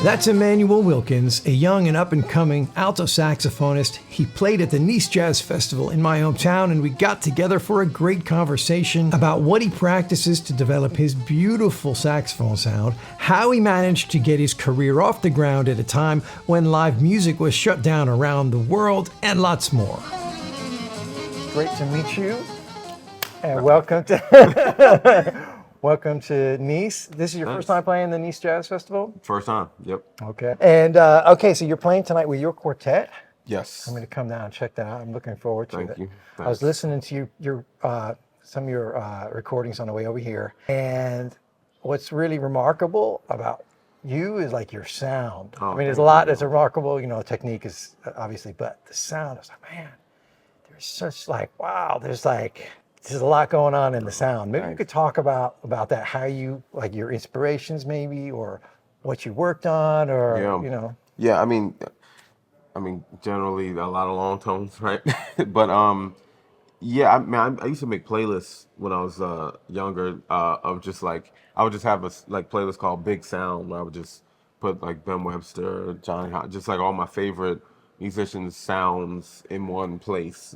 That's Immanuel Wilkins, a young and up-and-coming alto saxophonist. He played at the Nice Jazz Festival in my hometown, and we got together for a great conversation about what he practices to develop his beautiful saxophone sound, how he managed to get his career off the ground at a time when live music was shut down around the world, and lots more. Great to meet you, and welcome to... Welcome to Nice. This is your first time playing the Nice Jazz Festival? First time, yep. Okay. And okay, so you're playing tonight with your quartet? Yes. I'm going to come down and check that out. I'm looking forward to it. Thank you. Thanks. I was listening to your some of your recordings on the way over here, and what's really remarkable about you is like your sound. I mean, there's a lot that's remarkable. You know, technique is obviously, but the sound is like, man, there's such like, wow, there's a lot going on in the sound. Maybe you could talk about that, how you, like your inspirations maybe, or what you worked on, or, you know. Yeah, I mean, generally a lot of long tones, right? But, yeah, I used to make playlists when I was younger of just like, I would just have a playlist called Big Sound, where I would just put like Ben Webster, Johnny Hott, just like all my favorite musicians' sounds in one place.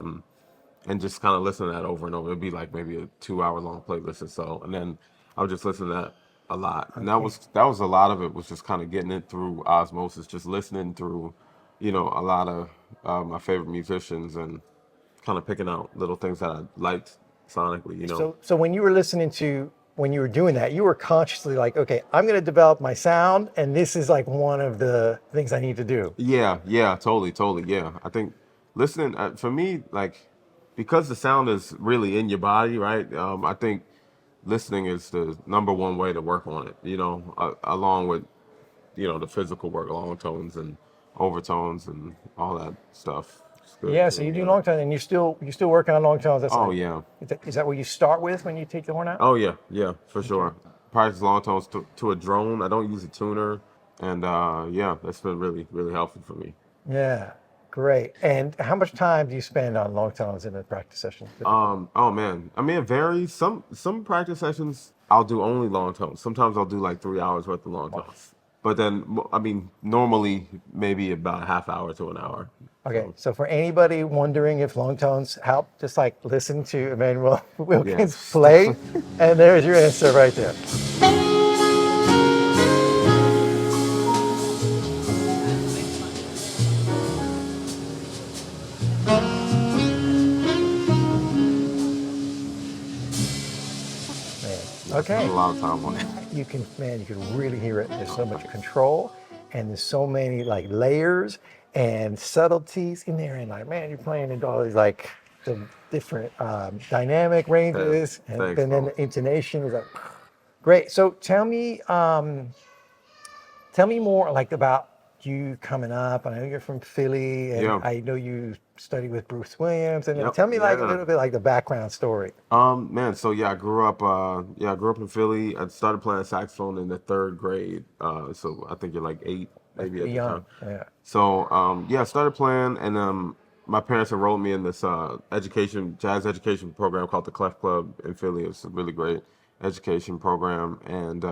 And just kind of listen to that over and over. It'd be like maybe a 2-hour long playlist or so. And then I would just listen to that a lot. And that was a lot of it, was just kind of getting it through osmosis, just listening through, you know, a lot of my favorite musicians and kind of picking out little things that I liked sonically, you know. So when you were when you were doing that, you were consciously like, okay, I'm going to develop my sound, and this is like one of the things I need to do. Yeah, totally, yeah. I think listening, for me, like, because the sound is really in your body, right? I think listening is the number one way to work on it, you know, along with, you know, the physical work, long tones and overtones and all that stuff. Yeah, so you do long tones, and you're still working on long tones. That's yeah. Is that what you start with when you take the horn out? Oh, yeah, for sure. Practice long tones to a drone. I don't use a tuner. And yeah, that's been really, really helpful for me. Yeah. Great. And how much time do you spend on long tones in a practice session? Oh man, I mean, it varies. Some practice sessions I'll do only long tones. Sometimes I'll do like 3 hours worth of long tones. But then, I mean, normally maybe about a half hour to an hour. Okay, so for anybody wondering if long tones help, just like listen to Immanuel Wilkins play, and there's your answer right there. Okay. A lot of time on it. You can really hear it. There's so much control, and there's so many like layers and subtleties in there. And like, man, you're playing into all these like the different dynamic ranges, and then the intonation is like great. So tell me more like about you coming up. I know you're from Philly, and I know you studied with Bruce Williams. And tell me like a little bit like the background story. Man, so yeah, I grew up in Philly. I started playing saxophone in the 3rd grade. So I think you're like 8, maybe at the time. Yeah. So I started playing, and my parents enrolled me in this jazz education program called the Clef Club in Philly. It's a really great education program, and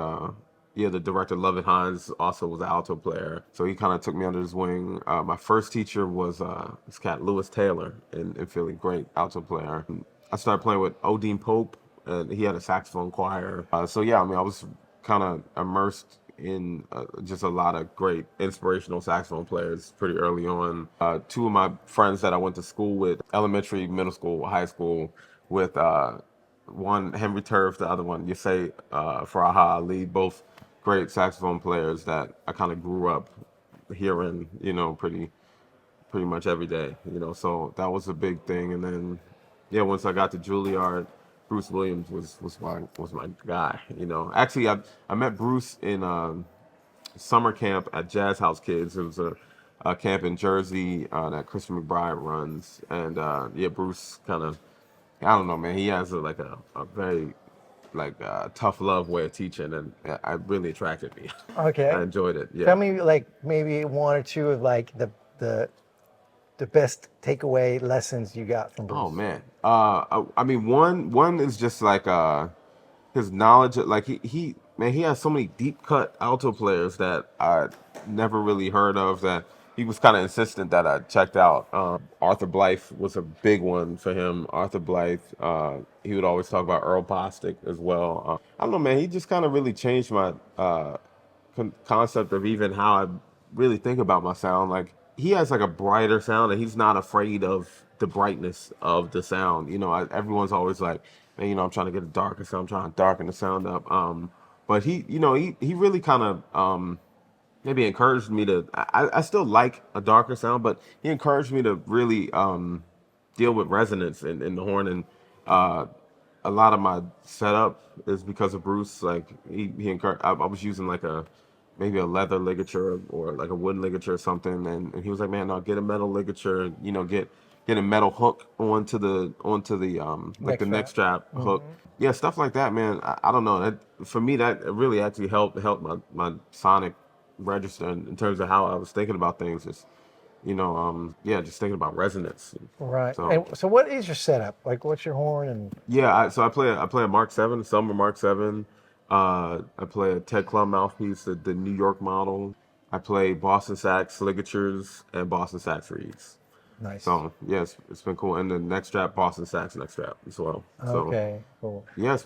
the director, Lovett Hines, also was an alto player. So he kind of took me under his wing. My first teacher was this cat, Lewis Taylor, in Philly, great alto player. I started playing with Odine Pope, and he had a saxophone choir. So yeah, I mean, I was kind of immersed in just a lot of great inspirational saxophone players pretty early on. 2 of my friends that I went to school with, elementary, middle school, high school, with one Henry Turf, the other one Yusei Faraha Ali, both great saxophone players that I kind of grew up hearing, you know, pretty much every day, you know. So that was a big thing. And then, yeah, once I got to Juilliard, Bruce Williams was my guy, you know. Actually, I met Bruce in summer camp at Jazz House Kids. It was a camp in Jersey that Christian McBride runs, and Bruce kind of, I don't know, man. He has a very tough love way of teaching, and it really attracted me. Okay. I enjoyed it. Yeah. Tell me like maybe 1 or 2 of like the best takeaway lessons you got from Bruce. Oh man. I mean, one is just like his knowledge. Like he man, he has so many deep cut alto players that I never really heard of that he was kind of insistent that I checked out. Arthur Blythe was a big one for him. Arthur Blythe, he would always talk about Earl Bostic as well. I don't know, man, he just kind of really changed my concept of even how I really think about my sound. Like he has like a brighter sound, and he's not afraid of the brightness of the sound. Everyone's always like, man, I'm trying to get a darker sound, I'm trying to darken the sound up. But he really kind of maybe encouraged me to. I still like a darker sound, but he encouraged me to really deal with resonance in the horn. And a lot of my setup is because of Bruce. Like he encouraged. I was using like maybe a leather ligature or like a wooden ligature or something, and he was like, man, no, get a metal ligature. Get a metal hook onto the like the neck strap hook. Yeah, stuff like that, man. I don't know. For me, that really actually helped my sonic register in terms of how I was thinking about things. Just just thinking about resonance. Right. So And so what is your setup? Like, what's your horn? And yeah, I play a Mark 7, Summer Mark 7. I play a Ted Klum mouthpiece, the New York model. I play Boston sax ligatures and Boston sax reeds. nice. So yeah, it's been cool. And the neck strap, Boston sax neck strap as well. So Okay, cool. yeah, it's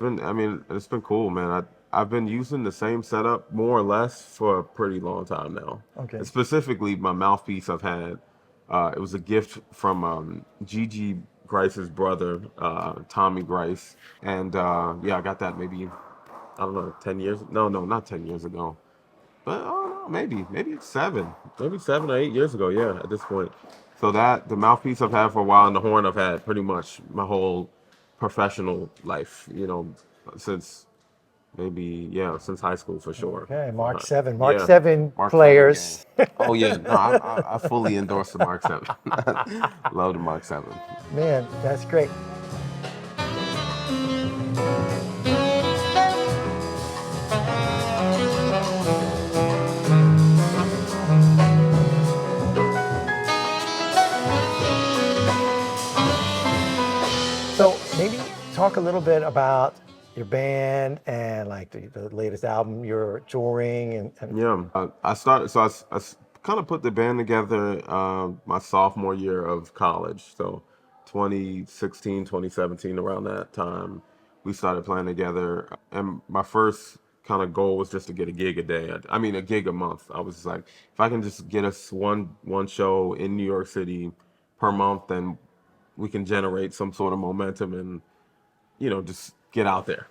been cool, man. I've been using the same setup more or less for a pretty long time now. Okay. And specifically, my mouthpiece I've had, it was a gift from Gigi Grice's brother, Tommy Grice, and yeah, I got that maybe I don't know 10 years. No, not 10 years ago, but I don't know, maybe it's maybe 7 or 8 years ago. Yeah, at this point. So that the mouthpiece I've had for a while, and the horn I've had pretty much my whole professional life. Since since high school for sure. Okay, Mark Uh, 7. Mark yeah, 7 Mark 7, players. yeah. Oh yeah, no, I fully endorse the Mark 7. Love the Mark 7. Man, that's great. So maybe talk a little bit about your band and like the latest album you're touring and Yeah, I started. So I kind of put the band together my sophomore year of college. So 2016, 2017, around that time, we started playing together. And my first kind of goal was just to get a gig a day. I mean, a gig a month. I was like, if I can just get us one show in New York City per month, then we can generate some sort of momentum and just get out there.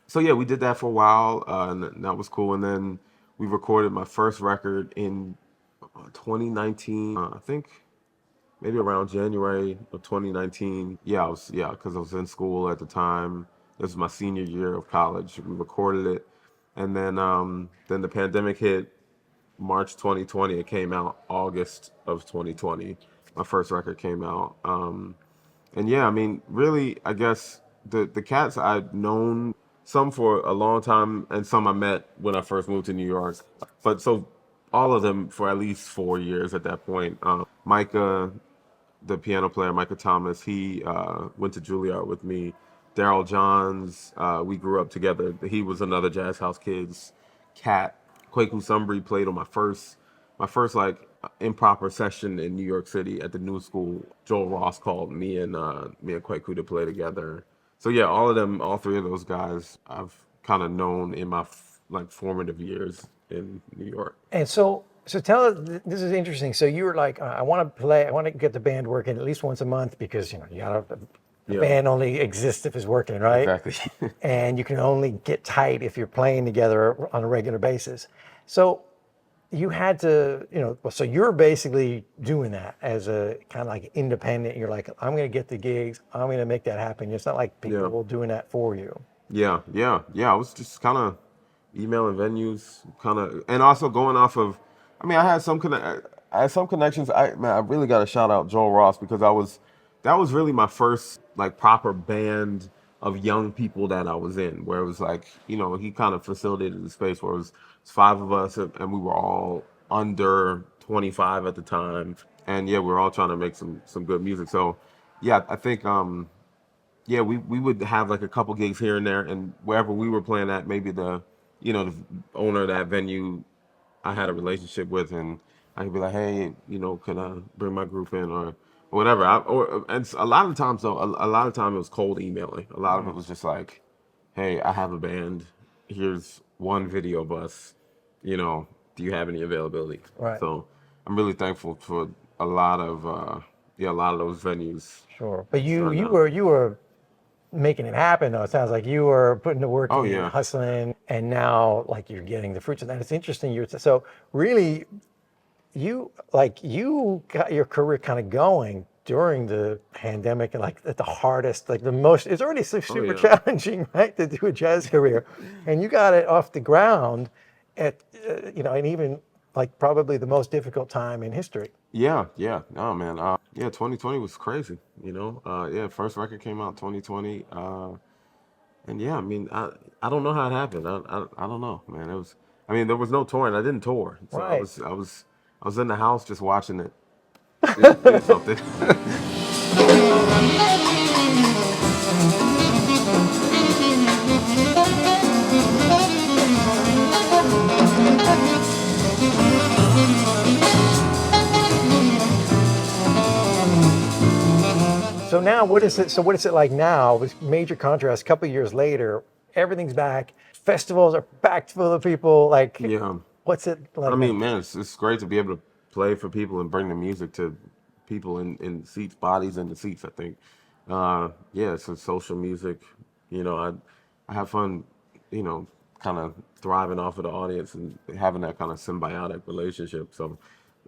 So yeah, we did that for a while, and that was cool. And then we recorded my first record in 2019. I think maybe around January of 2019. Because I was in school at the time. This was my senior year of college. We recorded it, and then the pandemic hit. March 2020. It came out August of 2020. My first record came out. And yeah, I mean, really, I guess the cats I've known some for a long time, and some I met when I first moved to New York. But so all of them for at least 4 years at that point. Micah, the piano player, Micah Thomas, he went to Juilliard with me. Daryl Johns, we grew up together. He was another Jazz House Kids cat. Kwaku Sumbry played on my first like improper session in New York City at the New School. Joel Ross called me and Kwaku to play together. So yeah, all three of those guys, I've kind of known in my like formative years in New York. And so tell us, this is interesting. So you were like, I want to get the band working at least once a month because, the Yeah. band only exists if it's working, right? Exactly. And you can only get tight if you're playing together on a regular basis. So you had to, so you're basically doing that as a kind of like independent. You're like, I'm going to get the gigs. I'm going to make that happen. It's not like people doing that for you. Yeah. I was just kind of emailing venues, and also going off of. I mean, I had some connections. I really got to shout out Joel Ross because that was really my first like proper band of young people that I was in, where it was like, he kind of facilitated the space where it was 5 of us and we were all under 25 at the time, and yeah, we were all trying to make some good music. So yeah, I think we would have like a couple gigs here and there, and wherever we were playing at, maybe the owner of that venue I had a relationship with, and I could be like, hey, can I bring my group in or whatever. And a lot of times though, a lot of time it was cold emailing. A lot of it was just like, hey, I have a band. Here's one video bus. Do you have any availability? Right. So I'm really thankful for a lot of a lot of those venues. Sure. But you were making it happen though. It sounds like you were putting the work Oh in, yeah. hustling, and now like you're getting the fruits of that. It's interesting. So really you got your career kind of going during the pandemic and like at the hardest, like the most, it's already super yeah. challenging, right, to do a jazz career. And you got it off the ground at, and even like probably the most difficult time in history. Yeah. No, man. 2020 was crazy. First record came out 2020. And yeah, I mean, I don't know how it happened. I don't know, man. There was no touring. I didn't tour, so Right. I was in the house just watching it do something. So now, what is it? So what is it like now? With major contrast, a couple of years later, everything's back. Festivals are packed full of people. Like, Yeah. what's it like? I mean, man, it's great to be able to play for people and bring the music to people in seats, bodies in the seats. I think, it's social music. I have fun. Kind of thriving off of the audience and having that kind of symbiotic relationship. So,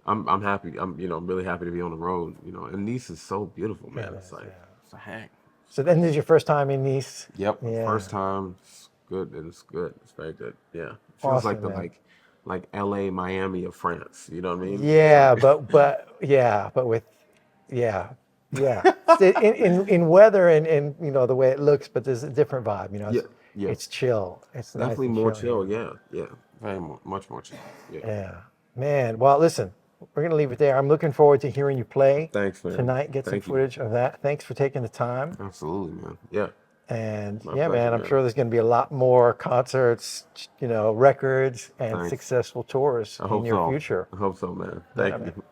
I'm happy. I'm really happy to be on the road. And Nice is so beautiful, man. It's like it's a hang. So then, this is your first time in Nice. Yep, Yeah. first time. It's good. It's good. It's very good. Yeah, it Awesome, feels like the man. like LA, Miami of France. You know what I mean? Yeah, but with in weather and the way it looks, but there's a different vibe. Yeah. It's chill. It's nice Definitely and more chill. chill. Yeah. Much more chill. Yeah. Yeah, man. Well, listen, we're gonna leave it there. I'm looking forward to hearing you play Thanks, man. tonight. Get some Thank you. footage of that. Thanks for taking the time. Absolutely, man. Yeah. And My yeah, pleasure, man, I'm man. sure there's going to be a lot more concerts, records, and Thanks. successful tours I in hope your so. future. I hope so, man. Yeah, Thank man. you.